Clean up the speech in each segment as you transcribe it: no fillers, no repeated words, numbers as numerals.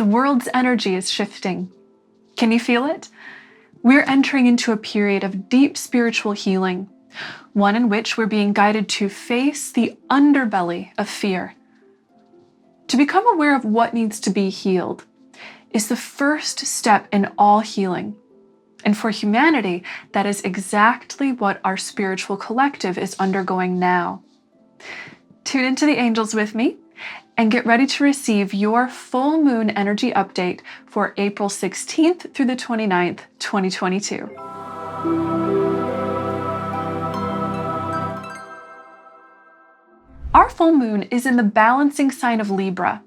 The world's energy is shifting. Can you feel it? We're entering into a period of deep spiritual healing, one in which we're being guided to face the underbelly of fear. To become aware of what needs to be healed is the first step in all healing. And for humanity, that is exactly what our spiritual collective is undergoing now. Tune into the angels with me and get ready to receive your full moon energy update for April 16th through the 29th, 2022. Our full moon is in the balancing sign of Libra,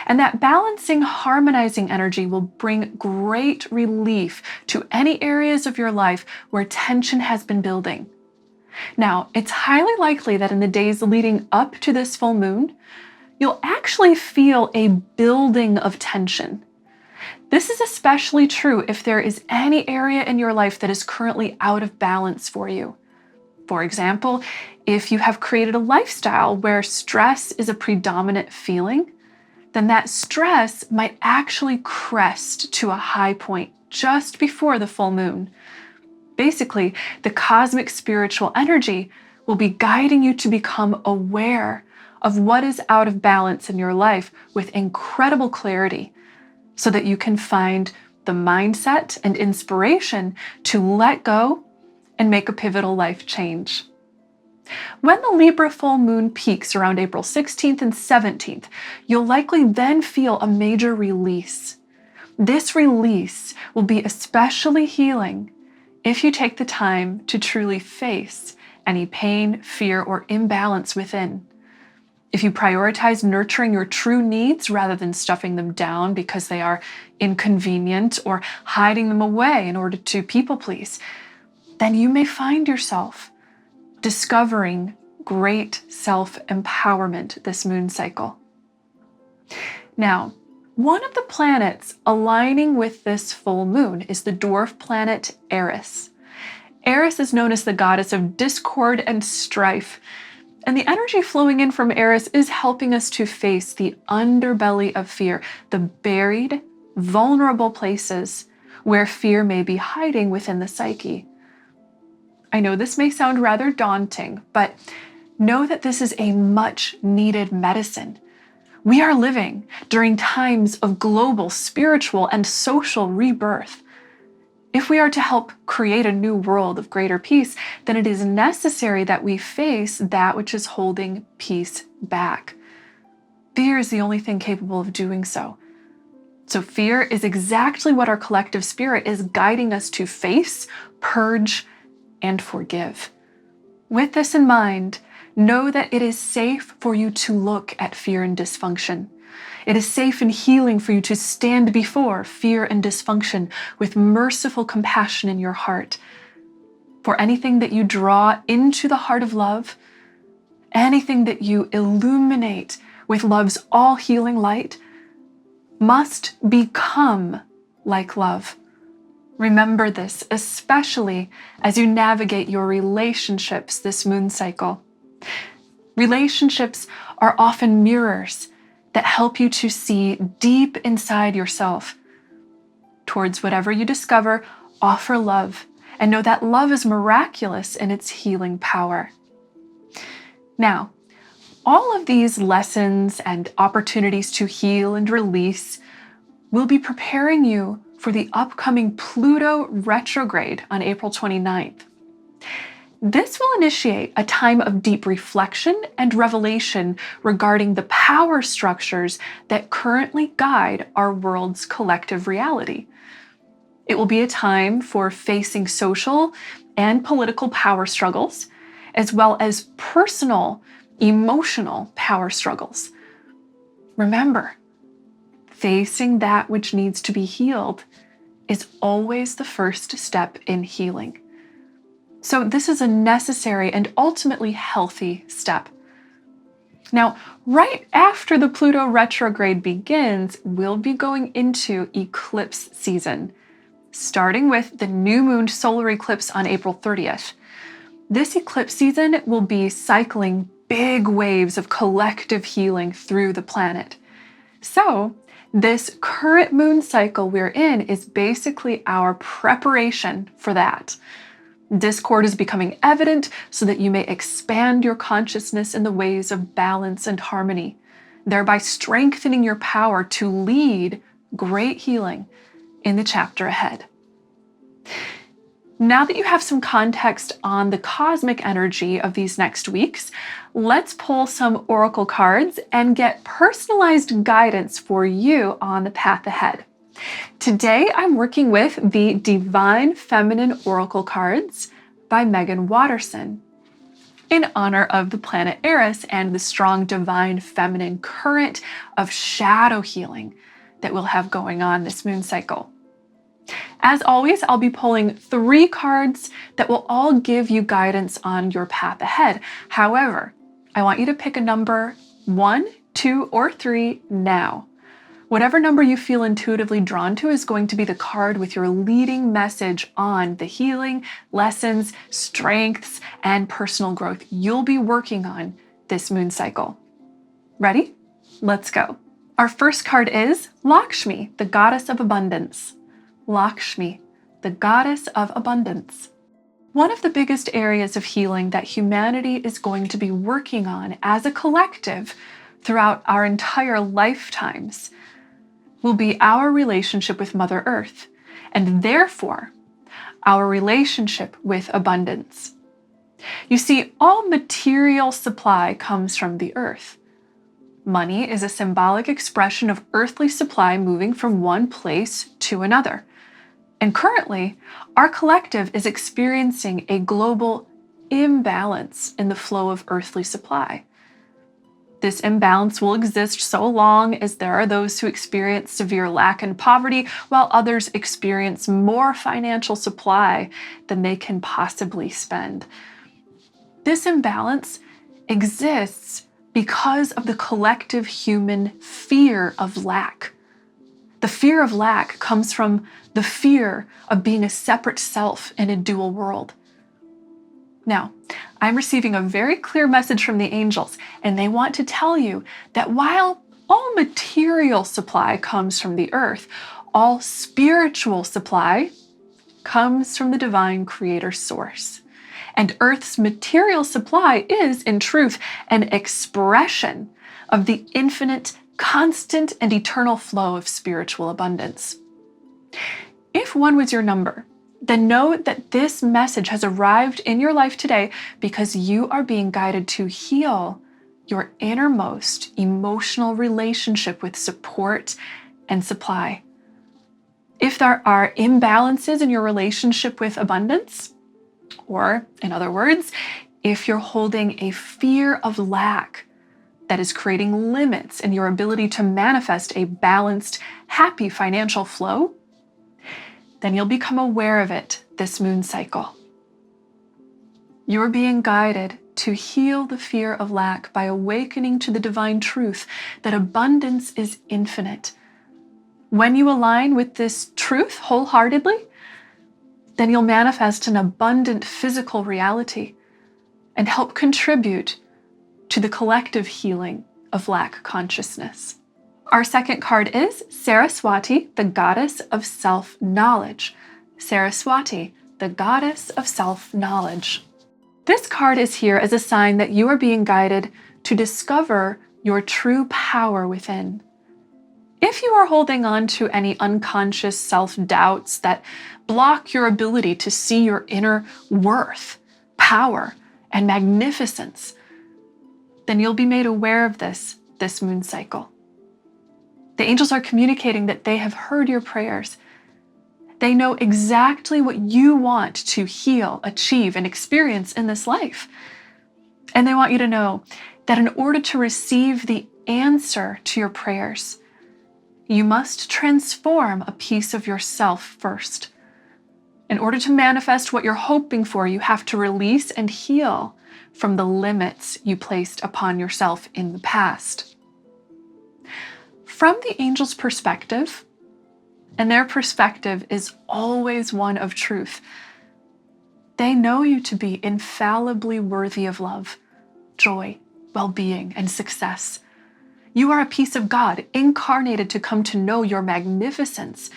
and that balancing, harmonizing energy will bring great relief to any areas of your life where tension has been building. Now, it's highly likely that in the days leading up to this full moon, you'll actually feel a building of tension. This is especially true if there is any area in your life that is currently out of balance for you. For example, if you have created a lifestyle where stress is a predominant feeling, then that stress might actually crest to a high point just before the full moon. Basically, the cosmic spiritual energy will be guiding you to become aware of what is out of balance in your life with incredible clarity, so that you can find the mindset and inspiration to let go and make a pivotal life change. When the Libra full moon peaks around April 16th and 17th, you'll likely then feel a major release. This release will be especially healing if you take the time to truly face any pain, fear, or imbalance within. If you prioritize nurturing your true needs rather than stuffing them down because they are inconvenient or hiding them away in order to people please, then you may find yourself discovering great self-empowerment this moon cycle. Now, one of the planets aligning with this full moon is the dwarf planet Eris. Eris is known as the goddess of discord and strife, and the energy flowing in from Eris is helping us to face the underbelly of fear, the buried, vulnerable places where fear may be hiding within the psyche. I know this may sound rather daunting, but know that this is a much needed medicine. We are living during times of global spiritual and social rebirth. If we are to help create a new world of greater peace, then it is necessary that we face that which is holding peace back. Fear is the only thing capable of doing so. So fear is exactly what our collective spirit is guiding us to face, purge, and forgive. With this in mind, know that it is safe for you to look at fear and dysfunction. It is safe and healing for you to stand before fear and dysfunction with merciful compassion in your heart. For anything that you draw into the heart of love, anything that you illuminate with love's all-healing light, must become like love. Remember this, especially as you navigate your relationships this moon cycle. Relationships are often mirrors that help you to see deep inside yourself. Towards whatever you discover, offer love, and know that love is miraculous in its healing power. Now, all of these lessons and opportunities to heal and release will be preparing you for the upcoming Pluto retrograde on April 29th. This will initiate a time of deep reflection and revelation regarding the power structures that currently guide our world's collective reality. It will be a time for facing social and political power struggles, as well as personal, emotional power struggles. Remember, facing that which needs to be healed is always the first step in healing. So this is a necessary and ultimately healthy step. Now, right after the Pluto retrograde begins, we'll be going into eclipse season, starting with the new moon solar eclipse on April 30th. This eclipse season will be cycling big waves of collective healing through the planet. So This current moon cycle we're in is basically our preparation for that. Discord is becoming evident so that you may expand your consciousness in the ways of balance and harmony, thereby strengthening your power to lead great healing in the chapter ahead. Now that you have some context on the cosmic energy of these next weeks, let's pull some oracle cards and get personalized guidance for you on the path ahead. Today, I'm working with the Divine Feminine Oracle cards by Megan Watterson in honor of the planet Eris and the strong divine feminine current of shadow healing that we'll have going on this moon cycle. As always, I'll be pulling 3 cards that will all give you guidance on your path ahead. However, I want you to pick a number 1, 2, or 3 now. Whatever number you feel intuitively drawn to is going to be the card with your leading message on the healing, lessons, strengths, and personal growth you'll be working on this moon cycle. Ready? Let's go. Our first card is Lakshmi, the goddess of abundance. Lakshmi, the goddess of abundance. One of the biggest areas of healing that humanity is going to be working on as a collective throughout our entire lifetimes will be our relationship with Mother Earth, and therefore our relationship with abundance. You see, all material supply comes from the earth. Money is a symbolic expression of earthly supply moving from one place to another. And currently, our collective is experiencing a global imbalance in the flow of earthly supply. This imbalance will exist so long as there are those who experience severe lack and poverty, while others experience more financial supply than they can possibly spend. This imbalance exists because of the collective human fear of lack. The fear of lack comes from the fear of being a separate self in a dual world. Now, I'm receiving a very clear message from the angels, and they want to tell you that while all material supply comes from the earth, all spiritual supply comes from the divine creator source. And earth's material supply is, in truth, an expression of the infinite, constant, and eternal flow of spiritual abundance. If 1 was your number, then know that this message has arrived in your life today because you are being guided to heal your innermost emotional relationship with support and supply. If there are imbalances in your relationship with abundance, or in other words, if you're holding a fear of lack that is creating limits in your ability to manifest a balanced, happy financial flow, then you'll become aware of it this moon cycle. You're being guided to heal the fear of lack by awakening to the divine truth that abundance is infinite. When you align with this truth wholeheartedly, then you'll manifest an abundant physical reality and help contribute to the collective healing of lack consciousness. Our second card is Saraswati, the goddess of self-knowledge. Saraswati, the goddess of self-knowledge. This card is here as a sign that you are being guided to discover your true power within. If you are holding on to any unconscious self-doubts that block your ability to see your inner worth, power, and magnificence, then you'll be made aware of this moon cycle. The angels are communicating that they have heard your prayers. They know exactly what you want to heal, achieve, and experience in this life. And they want you to know that in order to receive the answer to your prayers, you must transform a piece of yourself first. In order to manifest what you're hoping for, you have to release and heal from the limits you placed upon yourself in the past. From the angels' perspective, and their perspective is always one of truth, they know you to be infallibly worthy of love, joy, well-being, and success. You are a piece of God, incarnated to come to know your magnificence.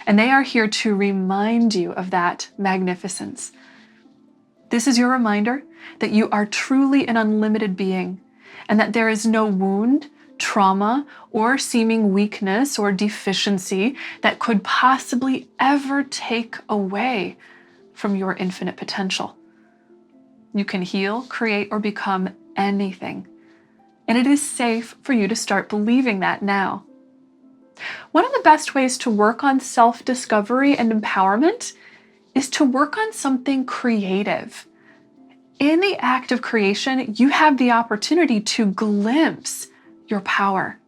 And they are here to remind you of that magnificence. This is your reminder that you are truly an unlimited being, and that there is no wound, trauma, or seeming weakness or deficiency that could possibly ever take away from your infinite potential. You can heal, create, or become anything. And it is safe for you to start believing that now. One of the best ways to work on self-discovery and empowerment is to work on something creative. In the act of creation, you have the opportunity to glimpse your power.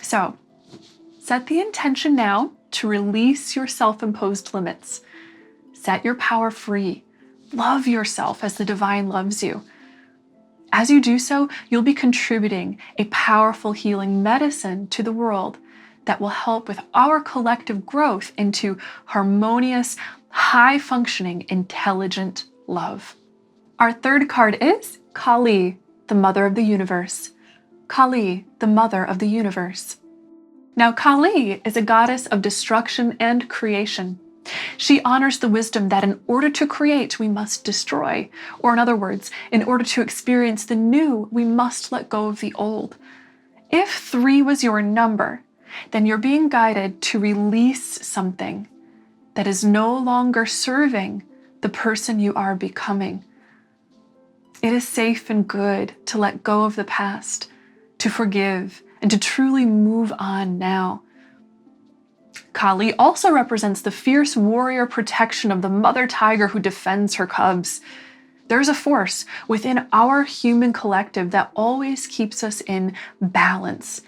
So, set the intention now to release your self-imposed limits. Set your power free. Love yourself as the divine loves you. As you do so, you'll be contributing a powerful healing medicine to the world that will help with our collective growth into harmonious, high-functioning, intelligent love. Our third card is Kali, the Mother of the Universe. Kali, the Mother of the Universe. Now, Kali is a goddess of destruction and creation. She honors the wisdom that in order to create, we must destroy. Or in other words, in order to experience the new, we must let go of the old. If 3 was your number, then you're being guided to release something that is no longer serving the person you are becoming. It is safe and good to let go of the past, to forgive, and to truly move on now. Kali also represents the fierce warrior protection of the mother tiger who defends her cubs. There's a force within our human collective that always keeps us in balance.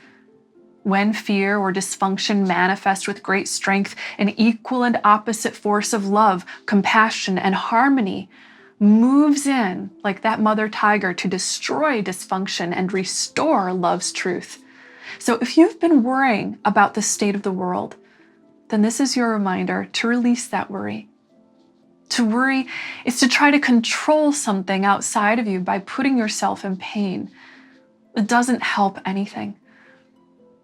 When fear or dysfunction manifest with great strength, an equal and opposite force of love, compassion, and harmony moves in like that mother tiger to destroy dysfunction and restore love's truth. So if you've been worrying about the state of the world, then this is your reminder to release that worry. To worry is to try to control something outside of you by putting yourself in pain. It doesn't help anything.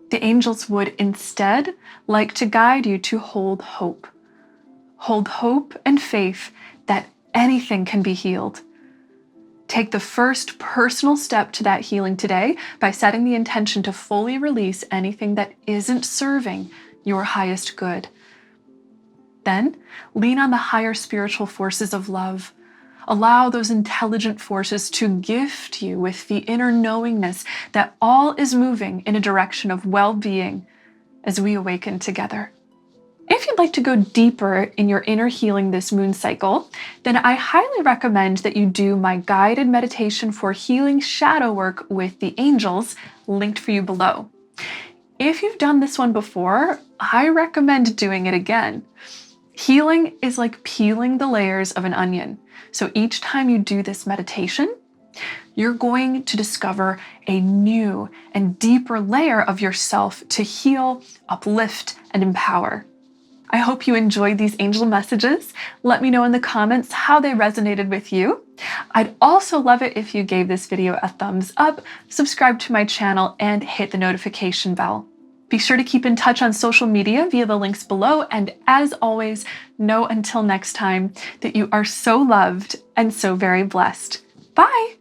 The angels would instead like to guide you to hold hope. Hold hope and faith that anything can be healed. Take the first personal step to that healing today by setting the intention to fully release anything that isn't serving your highest good. Then, lean on the higher spiritual forces of love. Allow those intelligent forces to gift you with the inner knowingness that all is moving in a direction of well-being as we awaken together. If you'd like to go deeper in your inner healing this moon cycle, then I highly recommend that you do my guided meditation for healing shadow work with the angels, linked for you below. If you've done this one before, I recommend doing it again. Healing is like peeling the layers of an onion. So each time you do this meditation, you're going to discover a new and deeper layer of yourself to heal, uplift, and empower. I hope you enjoyed these angel messages. Let me know in the comments how they resonated with you. I'd also love it if you gave this video a thumbs up, subscribe to my channel, and hit the notification bell. Be sure to keep in touch on social media via the links below, and as always, know until next time that you are so loved and so very blessed. Bye!